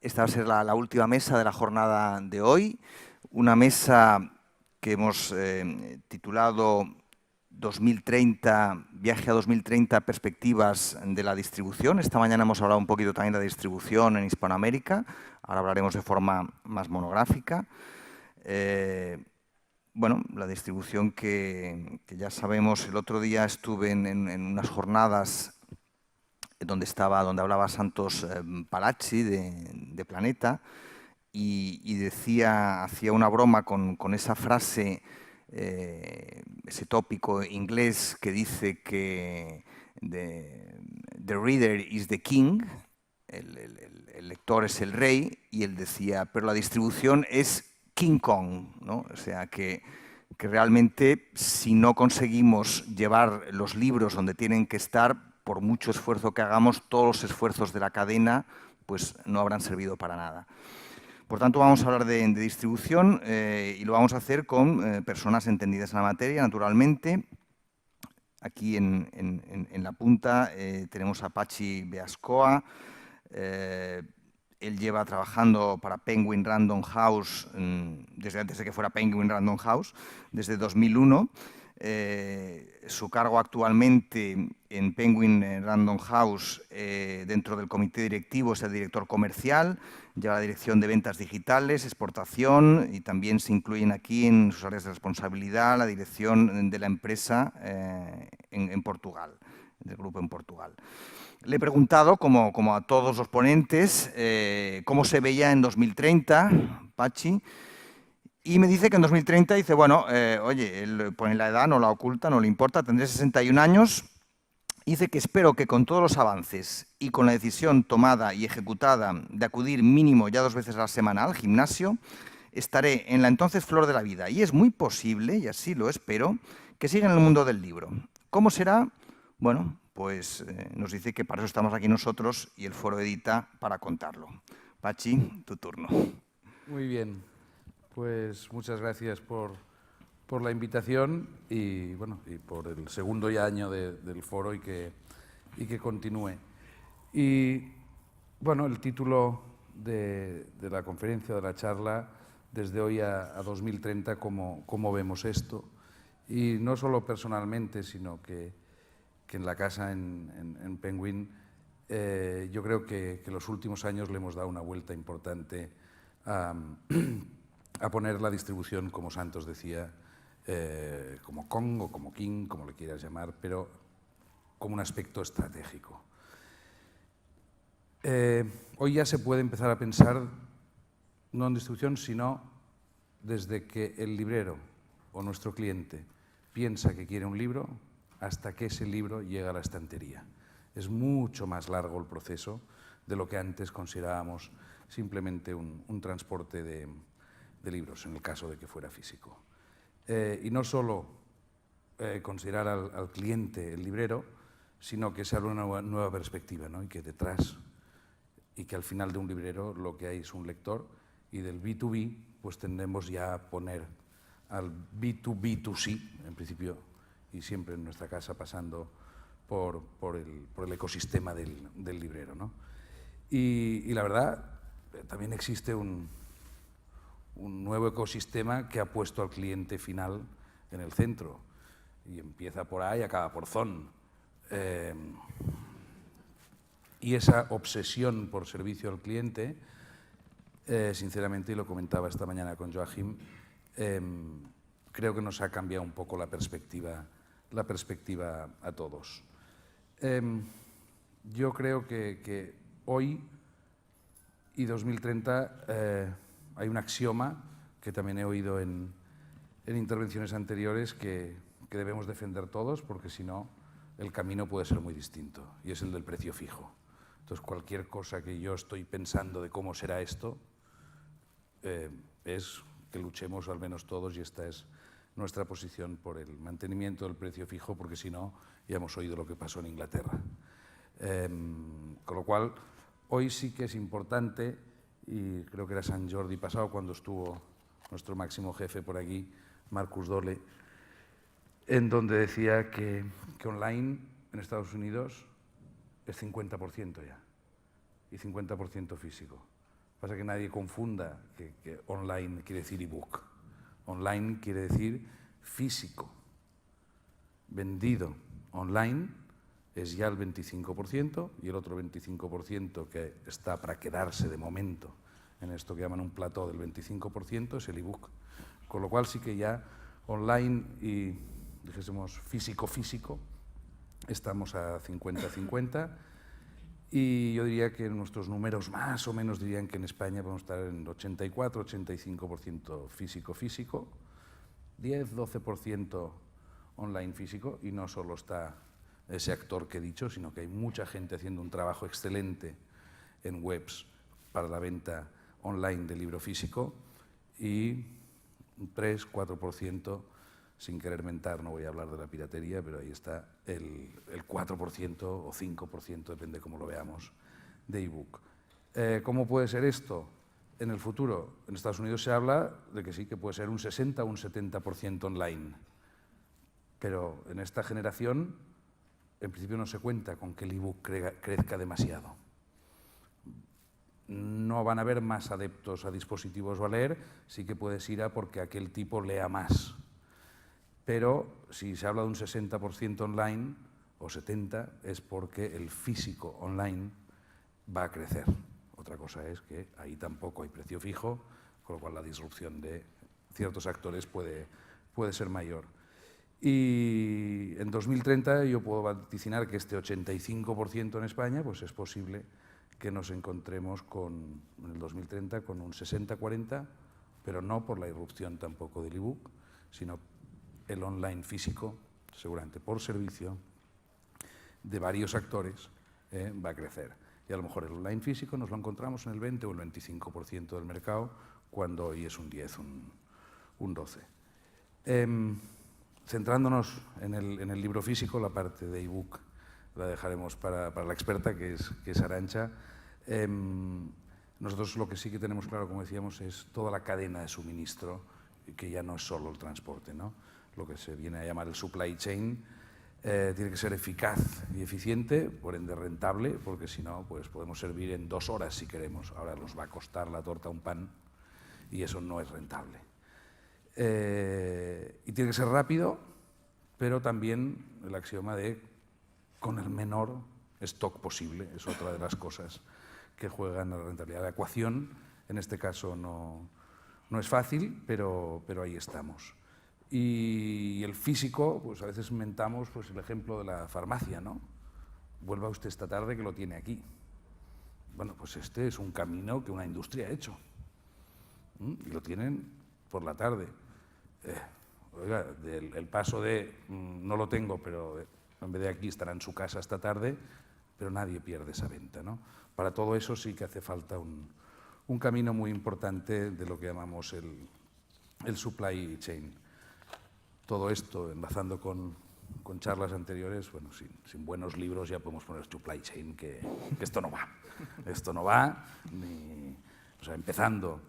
Esta va a ser la última mesa de la jornada de hoy, una mesa que hemos titulado 2030, viaje a 2030, perspectivas de la distribución. Esta mañana hemos hablado un poquito también de la distribución en Hispanoamérica, ahora hablaremos de forma más monográfica. Bueno, la distribución que ya sabemos, el otro día estuve en unas jornadas donde hablaba Santos Palacci de Planeta y hacía una broma con esa frase, ese tópico inglés que dice que the reader is the king, el lector es el rey, y él decía, pero la distribución es King Kong, ¿no? O sea que realmente si no conseguimos llevar los libros donde tienen que estar, por mucho esfuerzo que hagamos, todos los esfuerzos de la cadena pues no habrán servido para nada. Por tanto, vamos a hablar de distribución y lo vamos a hacer con personas entendidas en la materia, naturalmente. Aquí en la punta tenemos a Patxi Beascoa. Él lleva trabajando para Penguin Random House desde antes de que fuera Penguin Random House, desde 2001. Su cargo actualmente en Penguin Random House dentro del comité directivo es el director comercial, lleva la dirección de ventas digitales, exportación y también se incluyen aquí en sus áreas de responsabilidad la dirección de la empresa en Portugal, del grupo en Portugal. Le he preguntado, como a todos los ponentes, cómo se veía en 2030, Patxi, y me dice que en 2030 dice, bueno, oye, él pone la edad, no la oculta, no le importa, tendré 61 años. Dice que espero que con todos los avances y con la decisión tomada y ejecutada de acudir mínimo ya 2 veces a la semana al gimnasio, estaré en la entonces flor de la vida. Y es muy posible, y así lo espero, que siga en el mundo del libro. ¿Cómo será? Bueno, pues nos dice que para eso estamos aquí nosotros y el Foro Edita para contarlo. Patxi, tu turno. Muy bien. Pues muchas gracias por la invitación y, bueno, y por el segundo ya año del foro y que continúe. Y bueno, el título de la conferencia, de la charla, desde hoy a 2030, cómo vemos esto. Y no solo personalmente, sino que en la casa en Penguin, yo creo que los últimos años le hemos dado una vuelta importante a poner la distribución, como Santos decía, como Kong o como King, como le quieras llamar, pero como un aspecto estratégico. Hoy ya se puede empezar a pensar no en distribución, sino desde que el librero o nuestro cliente piensa que quiere un libro hasta que ese libro llega a la estantería. Es mucho más largo el proceso de lo que antes considerábamos simplemente un transporte de libros, en el caso de que fuera físico. Y no solo considerar al cliente, el librero, sino que se abre una nueva perspectiva, ¿no? Y que detrás, y que al final de un librero lo que hay es un lector, y del B2B pues tendemos ya a poner al B2B2C, en principio, y siempre en nuestra casa pasando por el ecosistema del librero, ¿no? Y la verdad, también existe un nuevo ecosistema que ha puesto al cliente final en el centro. Y empieza por A y acaba por ZON. Y esa obsesión por servicio al cliente, sinceramente, y lo comentaba esta mañana con Joachim, creo que nos ha cambiado un poco la perspectiva a todos. Yo creo que hoy y 2030 hay un axioma que también he oído en intervenciones anteriores que debemos defender todos, porque si no el camino puede ser muy distinto, y es el del precio fijo. Entonces, cualquier cosa que yo estoy pensando de cómo será esto, es que luchemos al menos todos, y esta es nuestra posición, por el mantenimiento del precio fijo, porque si no, ya hemos oído lo que pasó en Inglaterra. Con lo cual, hoy sí que es importante, y creo que era Sant Jordi pasado cuando estuvo nuestro máximo jefe por aquí, Marcus Dole, en donde decía que online en Estados Unidos es 50% ya, y 50% físico. Pasa que nadie confunda que online quiere decir ebook. Online quiere decir físico, vendido online es ya el 25% y el otro 25% que está para quedarse de momento en esto que llaman un plató del 25% es el ebook. Con lo cual sí que ya online y, dijésemos, físico-físico estamos a 50-50 y yo diría que nuestros números más o menos dirían que en España podemos estar en 84-85% físico-físico, 10-12% online físico, y no solo está ese actor que he dicho, sino que hay mucha gente haciendo un trabajo excelente en webs para la venta online de libro físico, y un 3-4%, sin querer mentar, no voy a hablar de la piratería, pero ahí está el 4% o 5%, depende cómo lo veamos, de ebook. ¿Cómo puede ser esto en el futuro? En Estados Unidos se habla de que sí, que puede ser un 60 o un 70% online. Pero en esta generación, en principio no se cuenta con que el ebook crezca demasiado. No van a haber más adeptos a dispositivos o a leer, sí que puedes ir a porque aquel tipo lea más. Pero si se habla de un 60% online o 70%, es porque el físico online va a crecer. Otra cosa es que ahí tampoco hay precio fijo, con lo cual la disrupción de ciertos actores puede ser mayor. Y en 2030 yo puedo vaticinar que este 85% en España, pues es posible que nos encontremos en el 2030 con un 60-40, pero no por la irrupción tampoco del ebook, sino el online físico, seguramente por servicio, de varios actores, va a crecer. Y a lo mejor el online físico nos lo encontramos en el 20 o el 25% del mercado, cuando hoy es un 10, un 12. Centrándonos en el libro físico, la parte de ebook la dejaremos para la experta, que es Arantxa. Nosotros lo que sí que tenemos claro, como decíamos, es toda la cadena de suministro, que ya no es solo el transporte, ¿no? Lo que se viene a llamar el supply chain, tiene que ser eficaz y eficiente, por ende rentable, porque si no, pues podemos servir en 2 horas si queremos. Ahora nos va a costar la torta un pan y eso no es rentable. Y tiene que ser rápido, pero también el axioma de con el menor stock posible, es otra de las cosas que juegan a la rentabilidad. La ecuación, en este caso, no es fácil, pero ahí estamos. Y el físico, pues a veces inventamos pues, el ejemplo de la farmacia, ¿no? Vuelva usted esta tarde que lo tiene aquí. Bueno, pues este es un camino que una industria ha hecho. Y lo tienen por la tarde. Oiga, el paso de no lo tengo, pero en vez de aquí estará en su casa esta tarde, pero nadie pierde esa venta, ¿no? Para todo eso sí que hace falta un camino muy importante de lo que llamamos el supply chain. Todo esto, enlazando con charlas anteriores, bueno, sin buenos libros ya podemos poner supply chain, que esto no va. Esto no va, o sea, empezando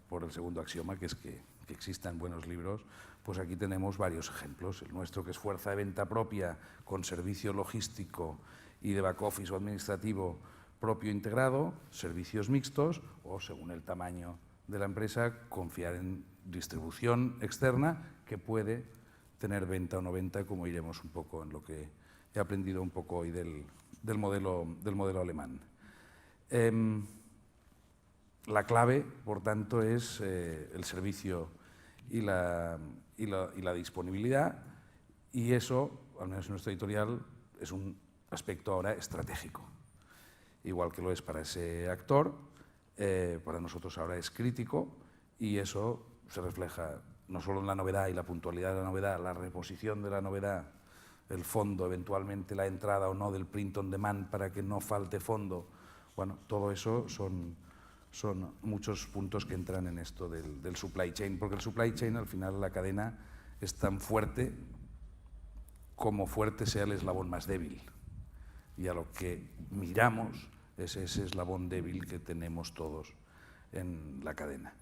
por el segundo axioma, que es que existan buenos libros, pues aquí tenemos varios ejemplos. El nuestro, que es fuerza de venta propia, con servicio logístico y de back office o administrativo propio integrado, servicios mixtos, o según el tamaño de la empresa, confiar en distribución externa que puede tener venta o no venta, como iremos un poco en lo que he aprendido un poco hoy del modelo alemán. La clave, por tanto, es el servicio y la disponibilidad, y eso, al menos en nuestro editorial, es un aspecto ahora estratégico. Igual que lo es para ese actor, para nosotros ahora es crítico, y eso se refleja no solo en la novedad y la puntualidad de la novedad, la reposición de la novedad, el fondo, eventualmente la entrada o no del print on demand para que no falte fondo. Bueno, todo eso son muchos puntos que entran en esto del supply chain, porque el supply chain, al final, la cadena es tan fuerte como fuerte sea el eslabón más débil. Y a lo que miramos es ese eslabón débil que tenemos todos en la cadena.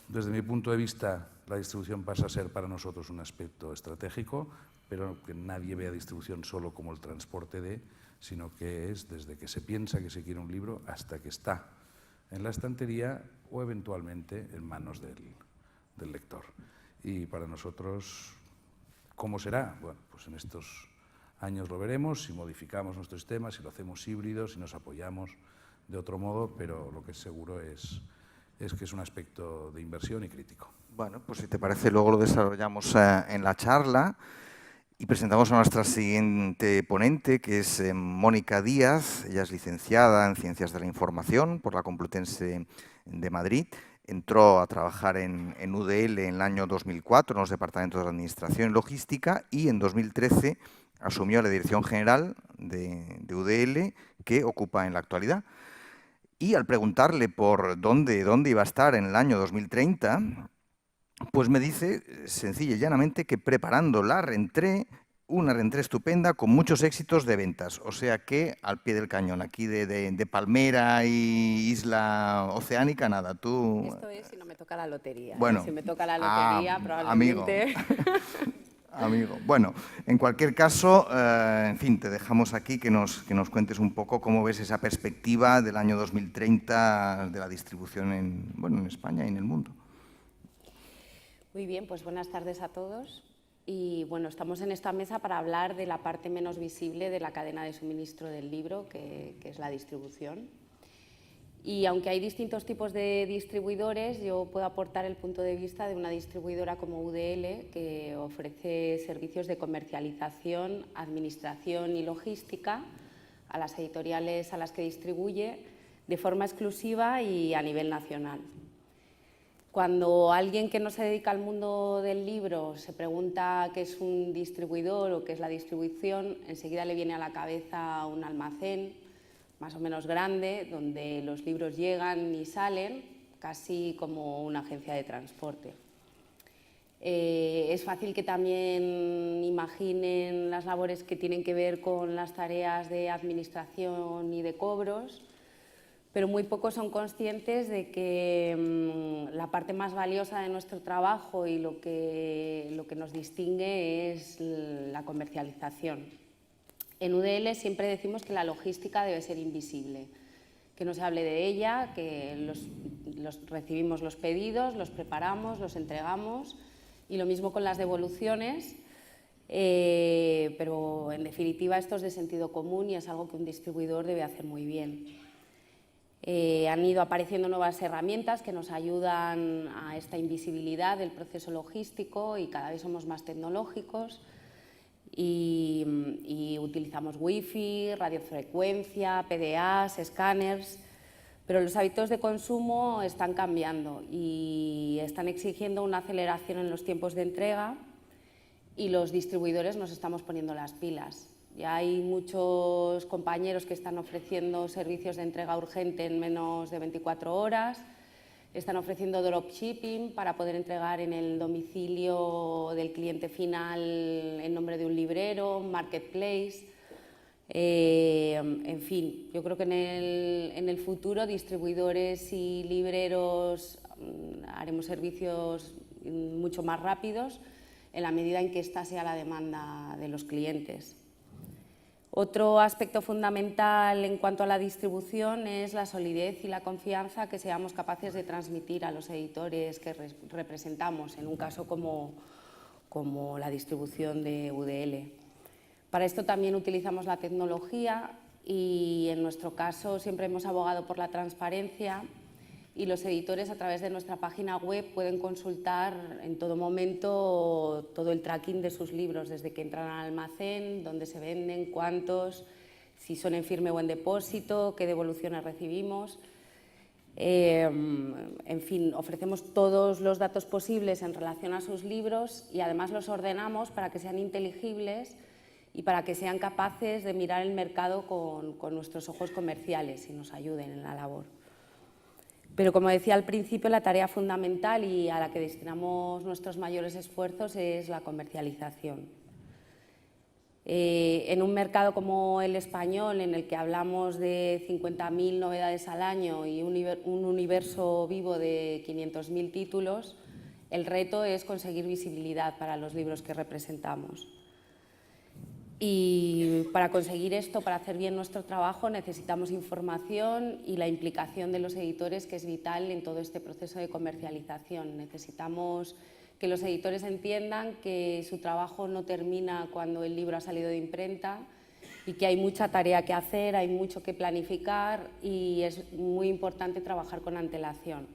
Desde mi punto de vista, la distribución pasa a ser para nosotros un aspecto estratégico, pero que nadie vea distribución solo como el transporte sino que es desde que se piensa que se quiere un libro hasta que está en la estantería o eventualmente en manos del lector. Y para nosotros, ¿cómo será? Bueno, pues en estos años lo veremos, si modificamos nuestro sistema, si lo hacemos híbrido, si nos apoyamos de otro modo, pero lo que es seguro es que es un aspecto de inversión y crítico. Bueno, pues si te parece, luego lo desarrollamos en la charla y presentamos a nuestra siguiente ponente, que es Mónica Díaz. Ella es licenciada en Ciencias de la Información por la Complutense de Madrid. Entró a trabajar en UDL en el año 2004 en los departamentos de Administración y Logística y en 2013 asumió la dirección general de UDL que ocupa en la actualidad. Y al preguntarle por dónde iba a estar en el año 2030, pues me dice sencilla y llanamente que preparando la Rentré, una Rentré estupenda con muchos éxitos de ventas. O sea que al pie del cañón, aquí de Palmera y Isla Oceánica, nada, tú... Esto es si no me toca la lotería. Bueno, Si me toca la lotería, probablemente... Amigo. Bueno, en cualquier caso, en fin, te dejamos aquí que nos cuentes un poco cómo ves esa perspectiva del año 2030 de la distribución en España y en el mundo. Muy bien, pues buenas tardes a todos. Y bueno, estamos en esta mesa para hablar de la parte menos visible de la cadena de suministro del libro, que es la distribución. Y aunque hay distintos tipos de distribuidores, yo puedo aportar el punto de vista de una distribuidora como UDL, que ofrece servicios de comercialización, administración y logística a las editoriales a las que distribuye de forma exclusiva y a nivel nacional. Cuando alguien que no se dedica al mundo del libro se pregunta qué es un distribuidor o qué es la distribución, enseguida le viene a la cabeza un almacén más o menos grande, donde los libros llegan y salen, casi como una agencia de transporte. Es fácil que también imaginen las labores que tienen que ver con las tareas de administración y de cobros, pero muy pocos son conscientes de que la parte más valiosa de nuestro trabajo y lo que nos distingue es la comercialización. En UDL siempre decimos que la logística debe ser invisible, que no se hable de ella, que recibimos los pedidos, los preparamos, los entregamos y lo mismo con las devoluciones, pero en definitiva esto es de sentido común y es algo que un distribuidor debe hacer muy bien. Han ido apareciendo nuevas herramientas que nos ayudan a esta invisibilidad del proceso logístico y cada vez somos más tecnológicos. Y utilizamos wifi, radiofrecuencia, PDAs, escáneres, pero los hábitos de consumo están cambiando y están exigiendo una aceleración en los tiempos de entrega y los distribuidores nos estamos poniendo las pilas. Ya hay muchos compañeros que están ofreciendo servicios de entrega urgente en menos de 24 horas, están ofreciendo dropshipping para poder entregar en el domicilio del cliente final en nombre de un librero, marketplace. En fin, yo creo que en el futuro distribuidores y libreros haremos servicios mucho más rápidos en la medida en que esta sea la demanda de los clientes. Otro aspecto fundamental en cuanto a la distribución es la solidez y la confianza que seamos capaces de transmitir a los editores que representamos, en un caso como la distribución de UDL. Para esto también utilizamos la tecnología y en nuestro caso siempre hemos abogado por la transparencia y los editores a través de nuestra página web pueden consultar en todo momento todo el tracking de sus libros, desde que entran al almacén, dónde se venden, cuántos, si son en firme o en depósito, qué devoluciones recibimos. En fin, ofrecemos todos los datos posibles en relación a sus libros y además los ordenamos para que sean inteligibles y para que sean capaces de mirar el mercado con nuestros ojos comerciales y nos ayuden en la labor. Pero como decía al principio, la tarea fundamental y a la que destinamos nuestros mayores esfuerzos es la comercialización. En un mercado como el español, en el que hablamos de 50.000 novedades al año y un universo vivo de 500.000 títulos, el reto es conseguir visibilidad para los libros que representamos. Y para conseguir esto, para hacer bien nuestro trabajo, necesitamos información y la implicación de los editores, que es vital en todo este proceso de comercialización. Necesitamos que los editores entiendan que su trabajo no termina cuando el libro ha salido de imprenta y que hay mucha tarea que hacer, hay mucho que planificar y es muy importante trabajar con antelación.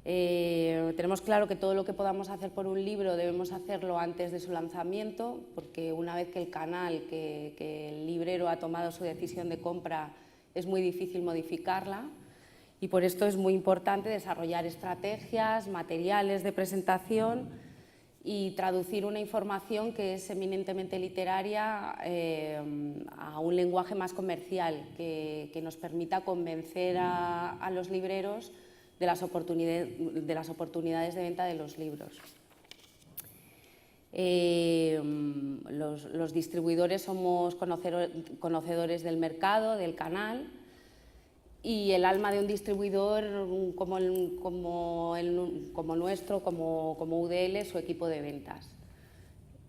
Tenemos claro que todo lo que podamos hacer por un libro debemos hacerlo antes de su lanzamiento, porque una vez que el canal, que el librero ha tomado su decisión de compra, es muy difícil modificarla, y por esto es muy importante desarrollar estrategias, materiales de presentación y traducir una información que es eminentemente literaria a un lenguaje más comercial, que nos permita convencer a los libreros de las oportunidades de venta de los libros. Los distribuidores somos conocedores del mercado, del canal, y el alma de un distribuidor como nuestro, como UDL, es su equipo de ventas.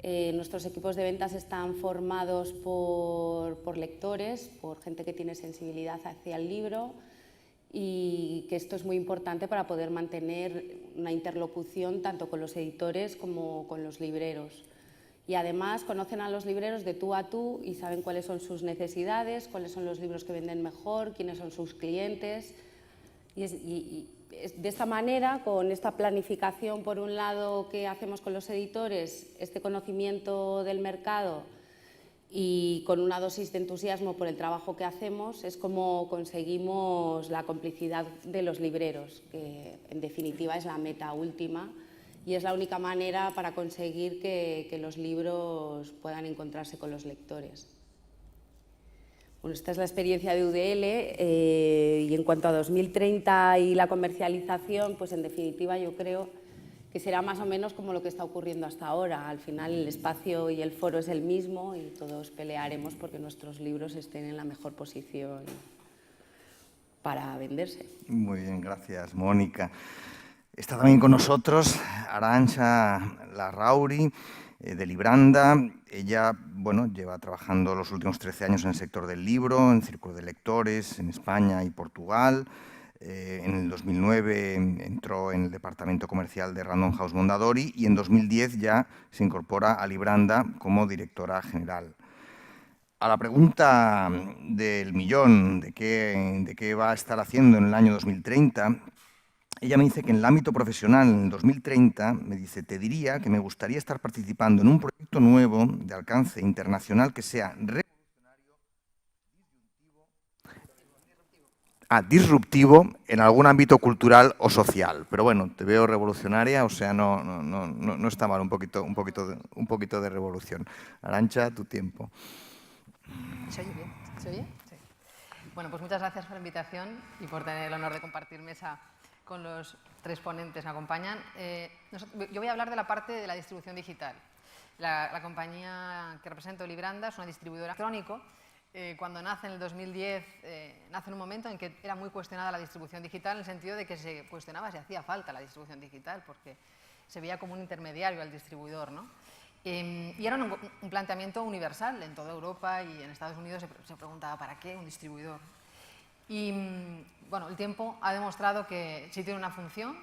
Nuestros equipos de ventas están formados por lectores, por gente que tiene sensibilidad hacia el libro, y que esto es muy importante para poder mantener una interlocución tanto con los editores como con los libreros. Y además conocen a los libreros de tú a tú y saben cuáles son sus necesidades, cuáles son los libros que venden mejor, quiénes son sus clientes. Y de esta manera, con esta planificación por un lado que hacemos con los editores, este conocimiento del mercado, y con una dosis de entusiasmo por el trabajo que hacemos, es como conseguimos la complicidad de los libreros, que en definitiva es la meta última y es la única manera para conseguir que los libros puedan encontrarse con los lectores. Bueno, esta es la experiencia de UDL, y en cuanto a 2030 y la comercialización, pues en definitiva yo creo que será más o menos como lo que está ocurriendo hasta ahora. Al final el espacio y el foro es el mismo y todos pelearemos porque nuestros libros estén en la mejor posición para venderse. Muy bien, gracias, Mónica. Está también con nosotros Arantxa Larrauri, de Libranda. Ella, bueno, lleva trabajando los últimos 13 años en el sector del libro, en círculos de lectores en España y Portugal. En el 2009 entró en el departamento comercial de Random House Mondadori y en 2010 ya se incorpora a Libranda como directora general. A la pregunta del millón, de qué va a estar haciendo en el año 2030, ella me dice que en el ámbito profesional, en el 2030, me dice, te diría que me gustaría estar participando en un proyecto nuevo de alcance internacional que sea disruptivo en algún ámbito cultural o social. Pero bueno, te veo revolucionaria, o sea, no está mal un poquito de revolución. Arantxa, tu tiempo. ¿Se oye bien? ¿Se oye? Sí. Bueno, pues muchas gracias por la invitación y por tener el honor de compartir mesa con los tres ponentes que me acompañan. Yo voy a hablar de la parte de la distribución digital. La compañía que represento, Libranda, es una distribuidora electrónica. Cuando nace en el 2010, nace en un momento en que era muy cuestionada la distribución digital, en el sentido de que se cuestionaba si hacía falta la distribución digital, porque se veía como un intermediario al distribuidor, ¿no? Y era un planteamiento universal en toda Europa, y en Estados Unidos se preguntaba ¿para qué un distribuidor? Y bueno, el tiempo ha demostrado que sí tiene una función,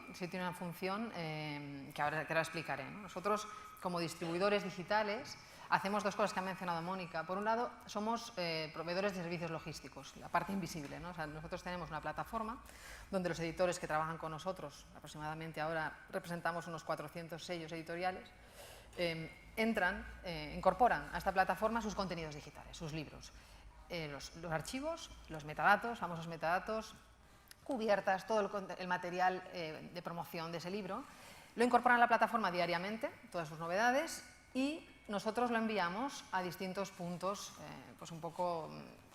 que ahora explicaré, ¿no? Nosotros, como distribuidores digitales, hacemos dos cosas que ha mencionado Mónica. Por un lado, somos proveedores de servicios logísticos, la parte invisible, ¿no? O sea, nosotros tenemos una plataforma donde los editores que trabajan con nosotros, aproximadamente ahora representamos unos 400 sellos editoriales, incorporan a esta plataforma sus contenidos digitales, sus libros, los archivos, los metadatos, famosos metadatos, cubiertas, todo el material de promoción de ese libro. Lo incorporan a la plataforma diariamente, todas sus novedades, y nosotros lo enviamos a distintos puntos, pues un poco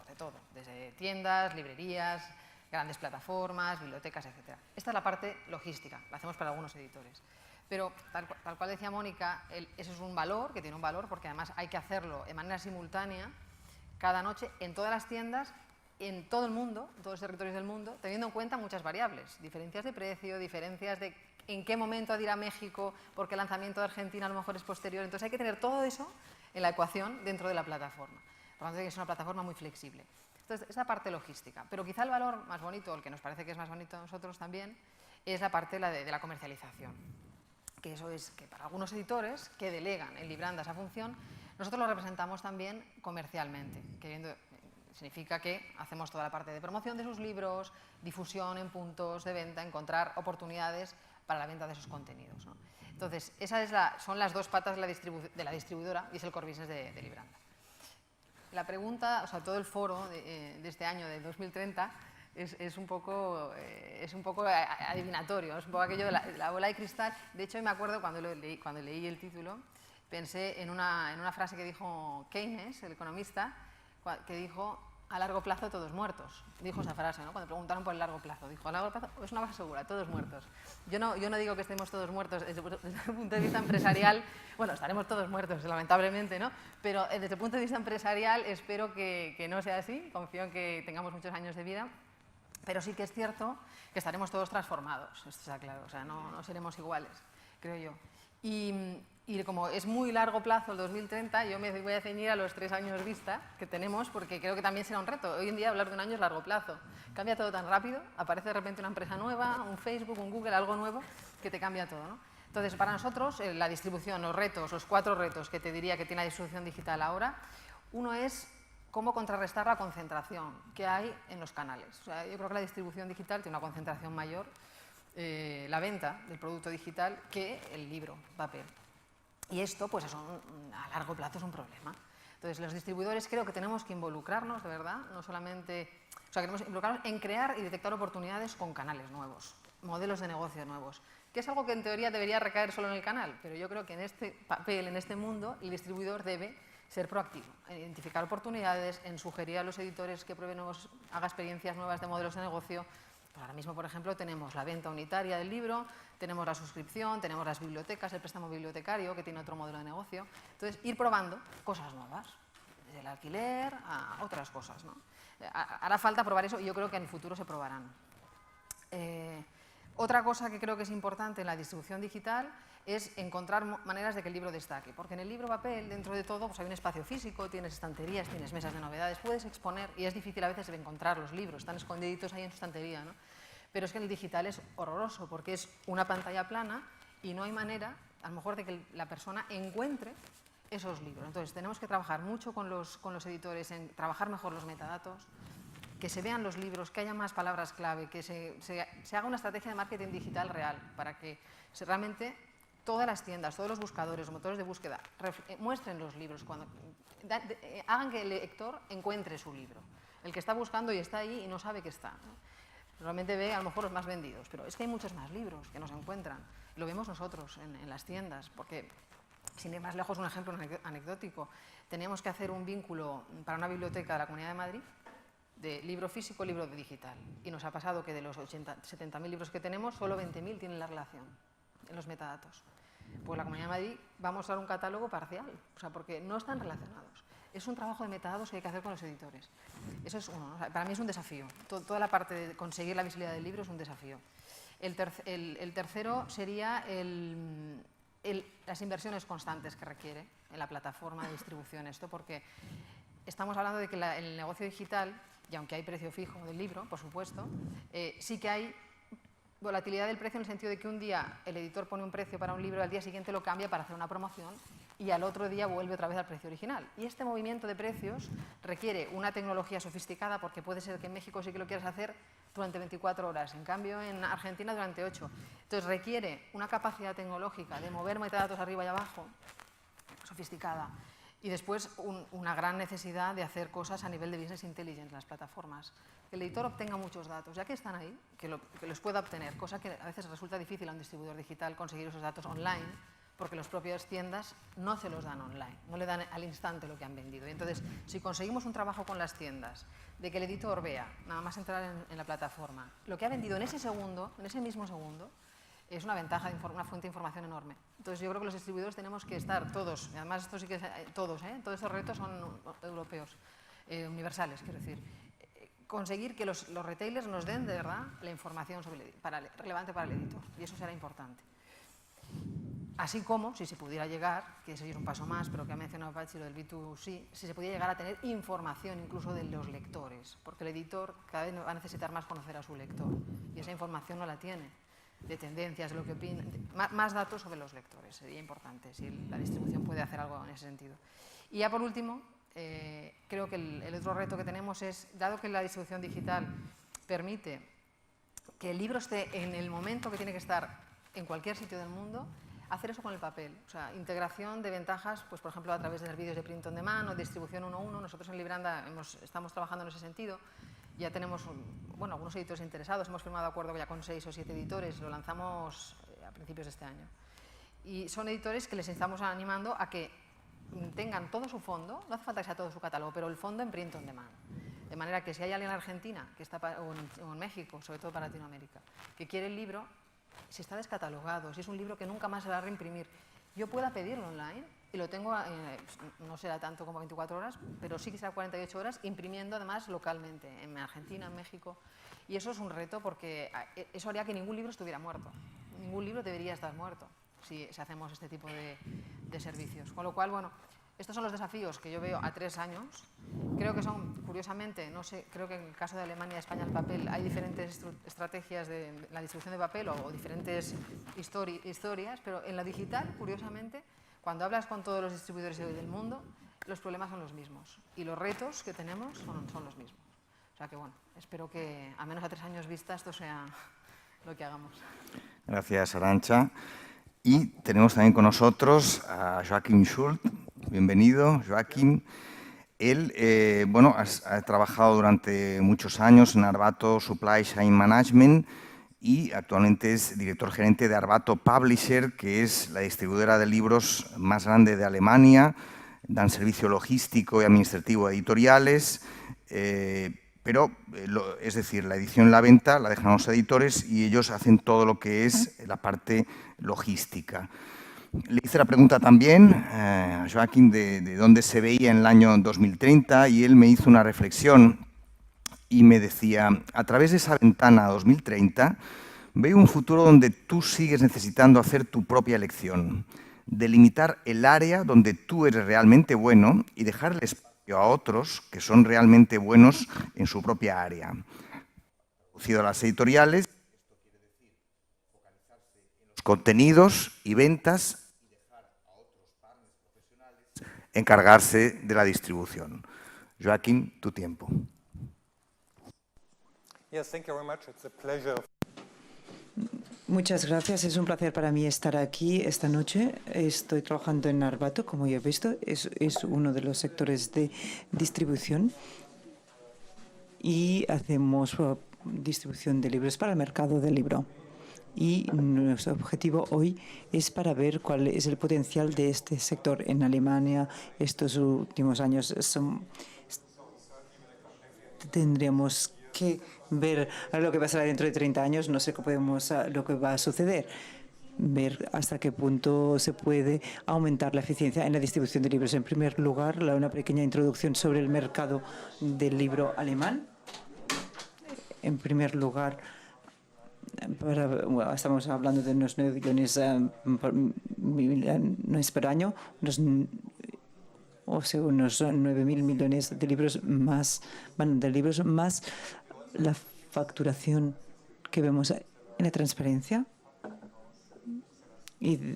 de todo, desde tiendas, librerías, grandes plataformas, bibliotecas, etc. Esta es la parte logística, la hacemos para algunos editores. Pero, tal cual decía Mónica, eso es un valor, que tiene un valor, porque además hay que hacerlo de manera simultánea, cada noche, en todas las tiendas, en todo el mundo, en todos los territorios del mundo, teniendo en cuenta muchas variables, diferencias de precio, diferencias de en qué momento ha de ir a México, porque el lanzamiento de Argentina a lo mejor es posterior. Entonces hay que tener todo eso en la ecuación dentro de la plataforma. Por lo tanto, es una plataforma muy flexible. Entonces, esa parte logística. Pero quizá el valor más bonito, el que nos parece que es más bonito a nosotros también, es la parte de la comercialización. Que eso es que para algunos editores que delegan en Libranda esa función, nosotros lo representamos también comercialmente, que significa que hacemos toda la parte de promoción de sus libros, difusión en puntos de venta, encontrar oportunidades para la venta de esos contenidos, ¿no? Entonces, esas son las dos patas de la distribuidora y es el core business de Libranda. La pregunta, o sea, todo el foro de este año, de 2030, es un poco adivinatorio, es un poco aquello de la bola de cristal. De hecho, me acuerdo cuando leí el título, pensé en una frase que dijo Keynes, el economista, que dijo: a largo plazo todos muertos. Dijo esa frase, ¿no? Cuando preguntaron por el largo plazo, dijo: a largo plazo es una base segura, todos muertos. Yo no digo que estemos todos muertos desde el punto de vista empresarial. Bueno, estaremos todos muertos, lamentablemente, ¿no? Pero desde el punto de vista empresarial espero que no sea así. Confío en que tengamos muchos años de vida. Pero sí que es cierto que estaremos todos transformados, esto está claro. O sea, no seremos iguales, creo yo. Y como es muy largo plazo el 2030, yo me voy a ceñir a los 3 años vista que tenemos, porque creo que también será un reto. Hoy en día hablar de un año es largo plazo. Cambia todo tan rápido, aparece de repente una empresa nueva, un Facebook, un Google, algo nuevo, que te cambia todo, ¿no? Entonces, para nosotros, la distribución, los retos, los 4 retos que te diría que tiene la distribución digital ahora, uno es cómo contrarrestar la concentración que hay en los canales. O sea, yo creo que la distribución digital tiene una concentración mayor, la venta del producto digital, que el libro, papel. Y esto, pues eso, a largo plazo es un problema. Entonces, los distribuidores creo que tenemos que involucrarnos, de verdad, no solamente... O sea, queremos involucrarnos en crear y detectar oportunidades con canales nuevos, modelos de negocio nuevos, que es algo que en teoría debería recaer solo en el canal, pero yo creo que en este papel, en este mundo, el distribuidor debe ser proactivo, en identificar oportunidades, en sugerir a los editores que prueben nuevos, haga experiencias nuevas de modelos de negocio. Ahora mismo, por ejemplo, tenemos la venta unitaria del libro, tenemos la suscripción, tenemos las bibliotecas, el préstamo bibliotecario, que tiene otro modelo de negocio. Entonces, ir probando cosas nuevas, desde el alquiler a otras cosas, ¿no? Hará falta probar eso y yo creo que en el futuro se probarán. Otra cosa que creo que es importante en la distribución digital es encontrar maneras de que el libro destaque, porque en el libro papel, dentro de todo, pues hay un espacio físico, tienes estanterías, tienes mesas de novedades, puedes exponer, y es difícil a veces encontrar los libros, están escondiditos ahí en su estantería, ¿no? Pero es que en el digital es horroroso, porque es una pantalla plana y no hay manera, a lo mejor, de que la persona encuentre esos libros. Entonces, tenemos que trabajar mucho con los editores en trabajar mejor los metadatos, que se vean los libros, que haya más palabras clave, que se haga una estrategia de marketing digital real, para que realmente todas las tiendas, todos los buscadores, los motores de búsqueda, muestren los libros, hagan que el lector encuentre su libro. El que está buscando y está ahí y no sabe que está, ¿no? Realmente ve a lo mejor los más vendidos, pero es que hay muchos más libros que no se encuentran. Lo vemos nosotros en las tiendas, porque, sin ir más lejos, un ejemplo anecdótico, teníamos que hacer un vínculo para una biblioteca de la Comunidad de Madrid, de libro físico, libro digital. Y nos ha pasado que de los 70.000 libros que tenemos, solo 20.000 tienen la relación en los metadatos. Pues la Comunidad de Madrid va a mostrar un catálogo parcial, o sea, porque no están relacionados. Es un trabajo de metadatos que hay que hacer con los editores. Eso es uno, ¿no? O sea, para mí es un desafío. Toda la parte de conseguir la visibilidad del libro es un desafío. El tercero sería las inversiones constantes que requiere en la plataforma de distribución esto, porque estamos hablando de que el negocio digital, y aunque hay precio fijo del libro, por supuesto, sí que hay volatilidad del precio en el sentido de que un día el editor pone un precio para un libro y al día siguiente lo cambia para hacer una promoción y al otro día vuelve otra vez al precio original. Y este movimiento de precios requiere una tecnología sofisticada, porque puede ser que en México sí que lo quieras hacer durante 24 horas, en cambio en Argentina durante 8. Entonces requiere una capacidad tecnológica de mover metadatos arriba y abajo, sofisticada. Y después una gran necesidad de hacer cosas a nivel de business intelligence en las plataformas. Que el editor obtenga muchos datos, ya que están ahí, que los pueda obtener, cosa que a veces resulta difícil a un distribuidor digital conseguir esos datos online, porque las propias tiendas no se los dan online, no le dan al instante lo que han vendido. Y entonces, si conseguimos un trabajo con las tiendas, de que el editor vea, nada más entrar en la plataforma, lo que ha vendido en ese segundo, en ese mismo segundo, es una ventaja, una fuente de información enorme. Entonces, yo creo que los distribuidores tenemos que estar todos, y además esto sí que es todos estos retos son europeos, universales, quiero decir, conseguir que los retailers nos den de verdad la información relevante para el editor, y eso será importante. Así como, si se pudiera llegar, que ese es un paso más, pero que ha mencionado Pachi, lo del B2C, si se pudiera llegar a tener información incluso de los lectores, porque el editor cada vez va a necesitar más conocer a su lector, y esa información no la tiene, de tendencias, de lo que opina, más datos sobre los lectores, sería importante, si la distribución puede hacer algo en ese sentido. Y ya por último, creo que el otro reto que tenemos es, dado que la distribución digital permite que el libro esté en el momento que tiene que estar en cualquier sitio del mundo, hacer eso con el papel, o sea, integración de ventajas, pues por ejemplo a través de servicios de print on demand o distribución 1:1. Nosotros en Libranda estamos trabajando en ese sentido, ya tenemos algunos editores interesados, hemos firmado acuerdo ya con 6 o 7 editores, lo lanzamos a principios de este año. Y son editores que les estamos animando a que tengan todo su fondo, no hace falta que sea todo su catálogo, pero el fondo en print on demand. De manera que si hay alguien en Argentina que está, o en México, sobre todo para Latinoamérica, que quiere el libro, si está descatalogado, si es un libro que nunca más se va a reimprimir, yo pueda pedirlo online y lo tengo, no será tanto como 24 horas, pero sí que será 48 horas, imprimiendo además localmente, en Argentina, en México. Y eso es un reto porque eso haría que ningún libro estuviera muerto. Ningún libro debería estar muerto si hacemos este tipo de servicios. Con lo cual, bueno, estos son los desafíos que yo veo a 3 años. Creo que son, curiosamente, no sé, creo que en el caso de Alemania, España, el papel, hay diferentes estrategias de la distribución de papel o diferentes historias, pero en la digital, curiosamente, cuando hablas con todos los distribuidores del mundo, los problemas son los mismos y los retos que tenemos son los mismos. O sea que, bueno, espero que a menos a 3 años vista esto sea lo que hagamos. Gracias, Arantxa. Y tenemos también con nosotros a Joachim Schult. Bienvenido, Joachim. Él, ha trabajado durante muchos años en Arvato Supply Chain Management y actualmente es director gerente de Arvato Publisher, que es la distribuidora de libros más grande de Alemania. Dan servicio logístico y administrativo a editoriales, pero, es decir, la edición y la venta la dejan los editores y ellos hacen todo lo que es la parte logística. Le hice la pregunta también a Joachim de dónde se veía en el año 2030 y él me hizo una reflexión y me decía, a través de esa ventana 2030, veo un futuro donde tú sigues necesitando hacer tu propia elección, delimitar el área donde tú eres realmente bueno y dejar el espacio a otros que son realmente buenos en su propia área. Reducido a las editoriales, esto quiere decir focalizarse en los contenidos y ventas y dejar a otros partners profesionales encargarse de la distribución. Joachim, tu tiempo. Yes, thank you very much. It's a pleasure. Muchas gracias. Es un placer para mí estar aquí esta noche. Estoy trabajando en Arvato, como ya he visto. Es uno de los sectores de distribución y hacemos distribución de libros para el mercado del libro. Y nuestro objetivo hoy es para ver cuál es el potencial de este sector en Alemania. Estos últimos años tendremos que ver lo que pasará dentro de 30 años, no sé lo que va a suceder, ver hasta qué punto se puede aumentar la eficiencia en la distribución de libros. En primer lugar, una pequeña introducción sobre el mercado del libro alemán. En primer lugar, estamos hablando de unos 9 millones por año, unos 9.000 millones de libros más la facturación que vemos en la transparencia. Y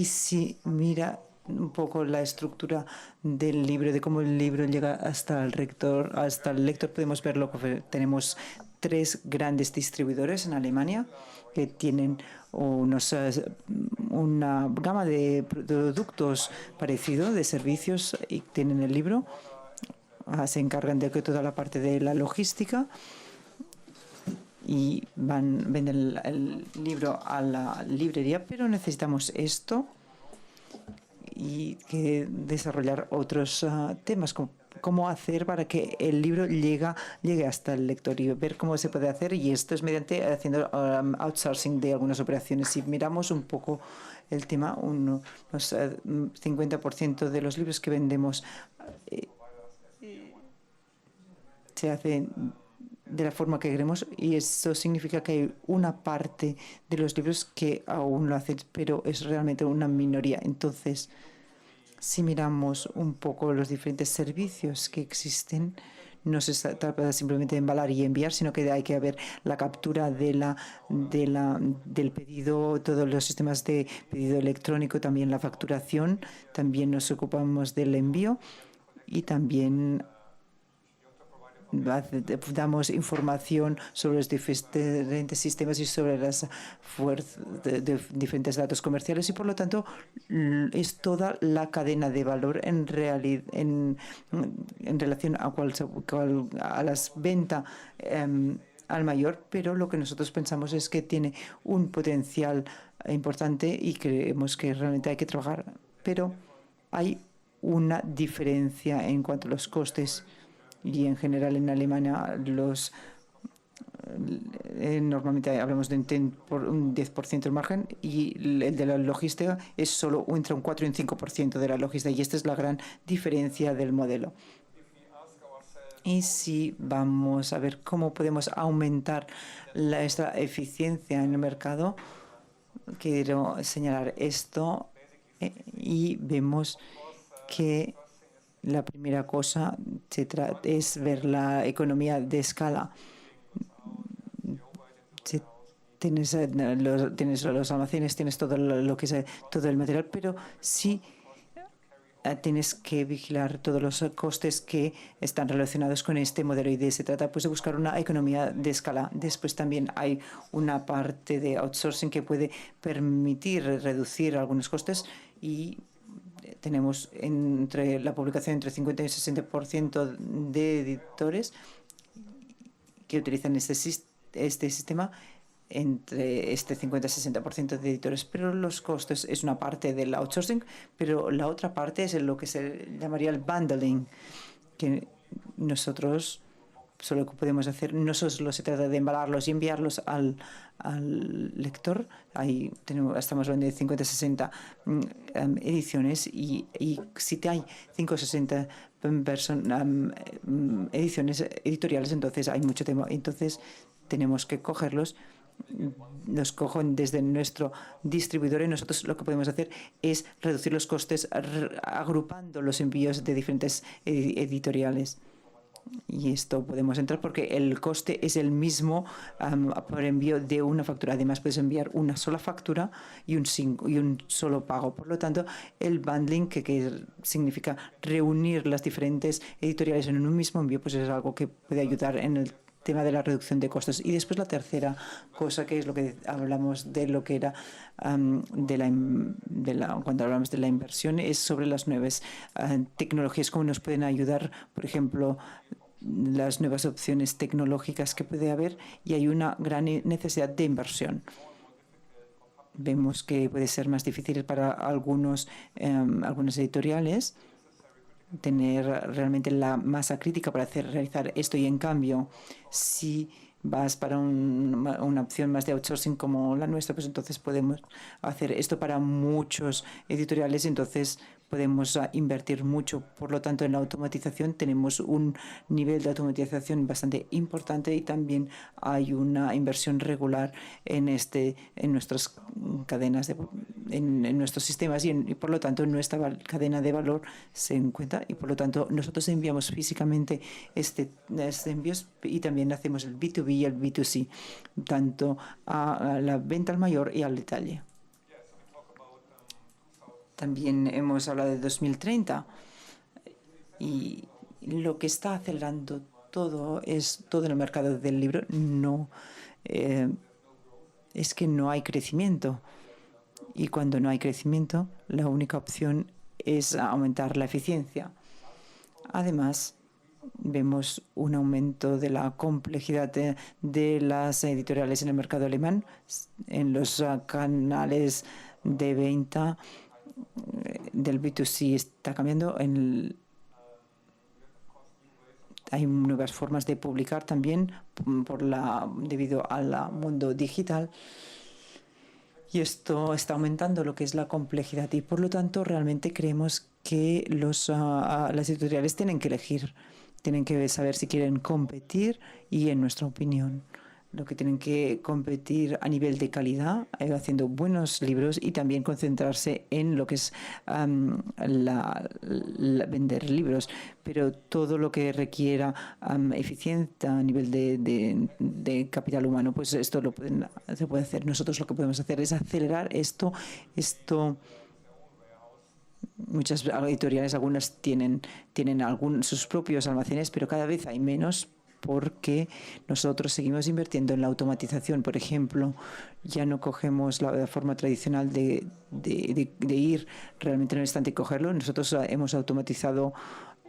si mira un poco la estructura del libro, de cómo el libro llega hasta el lector, podemos verlo. Tenemos 3 grandes distribuidores en Alemania que tienen una gama de productos parecidos, de servicios, y tienen el libro. Se encargan de toda la parte de la logística y venden el libro a la librería, pero necesitamos esto y desarrollar otros temas, como cómo hacer para que el libro llegue hasta el lector y ver cómo se puede hacer. Y esto es mediante haciendo outsourcing de algunas operaciones. Si miramos un poco el tema, unos 50% de los libros que vendemos se hacen de la forma que queremos, y eso significa que hay una parte de los libros que aún lo hacen, pero es realmente una minoría. Entonces, si miramos un poco los diferentes servicios que existen, no se trata simplemente de embalar y enviar, sino que hay que ver la captura del pedido, todos los sistemas de pedido electrónico, también la facturación, también nos ocupamos del envío y también damos información sobre los diferentes sistemas y sobre las de diferentes datos comerciales, y por lo tanto es toda la cadena de valor en relación a las ventas al mayor, pero lo que nosotros pensamos es que tiene un potencial importante y creemos que realmente hay que trabajar, pero hay una diferencia en cuanto a los costes. Y en general en Alemania normalmente hablamos de un 10% del margen, y el de la logística es solo entre un 4 y un 5% de la logística, y esta es la gran diferencia del modelo. Y si vamos a ver cómo podemos aumentar esta eficiencia en el mercado, quiero señalar esto y vemos que la primera cosa es ver la economía de escala. Tienes los almacenes, tienes todo lo que es todo el material, pero sí tienes que vigilar todos los costes que están relacionados con este modelo, y se trata pues de buscar una economía de escala. Después también hay una parte de outsourcing que puede permitir reducir algunos costes, y tenemos entre la publicación entre 50 y 60% de editores que utilizan este sistema, entre este 50 y 60% de editores, pero los costes es una parte del outsourcing, pero la otra parte es lo que se llamaría el bundling, que nosotros solo podemos hacer. No solo se trata de embalarlos y enviarlos al lector. Ahí estamos hablando de 50 60 ediciones, y si hay 5 o 60 ediciones editoriales, entonces hay mucho tema. Entonces tenemos que cogerlos. Nos cogen desde nuestro distribuidor, y nosotros lo que podemos hacer es reducir los costes agrupando los envíos de diferentes editoriales. Y esto podemos entrar porque el coste es el mismo por envío de una factura. Además, puedes enviar una sola factura y un solo pago. Por lo tanto, el bundling, que significa reunir las diferentes editoriales en un mismo envío, pues es algo que puede ayudar en el tema de la reducción de costos. Y después la tercera cosa, que es lo que hablamos de lo que era cuando hablamos de la inversión, es sobre las nuevas tecnologías, cómo nos pueden ayudar, por ejemplo, las nuevas opciones tecnológicas que puede haber, y hay una gran necesidad de inversión. Vemos que puede ser más difícil para algunas editoriales tener realmente la masa crítica para realizar esto, y en cambio, si vas para una opción más de outsourcing como la nuestra, pues entonces podemos hacer esto para muchos editoriales, entonces podemos invertir mucho. Por lo tanto, en la automatización tenemos un nivel de automatización bastante importante, y también hay una inversión regular en nuestras cadenas, en nuestros sistemas, y por lo tanto nuestra cadena de valor se encuentra, y por lo tanto nosotros enviamos físicamente este envíos, y también hacemos el B2B y el B2C, tanto a la venta al mayor y al detalle. También hemos hablado de 2030, y lo que está acelerando todo en el mercado del libro. Es que no hay crecimiento, y cuando no hay crecimiento, la única opción es aumentar la eficiencia. Además, vemos un aumento de la complejidad de las editoriales en el mercado alemán, en los canales de venta del B2C está cambiando. Hay nuevas formas de publicar también debido al mundo digital, y esto está aumentando lo que es la complejidad, y por lo tanto realmente creemos que las editoriales tienen que elegir. tienen que saber si quieren competir y, en nuestra opinión, lo que tienen que competir a nivel de calidad, haciendo buenos libros y también concentrarse en lo que es vender libros. Pero todo lo que requiera eficiencia a nivel de capital humano, pues esto se puede hacer. Nosotros lo que podemos hacer es acelerar esto. Muchas editoriales, algunas tienen sus propios almacenes, pero cada vez hay menos, porque nosotros seguimos invirtiendo en la automatización. Por ejemplo, ya no cogemos la forma tradicional de ir realmente en el estante y cogerlo. Nosotros hemos automatizado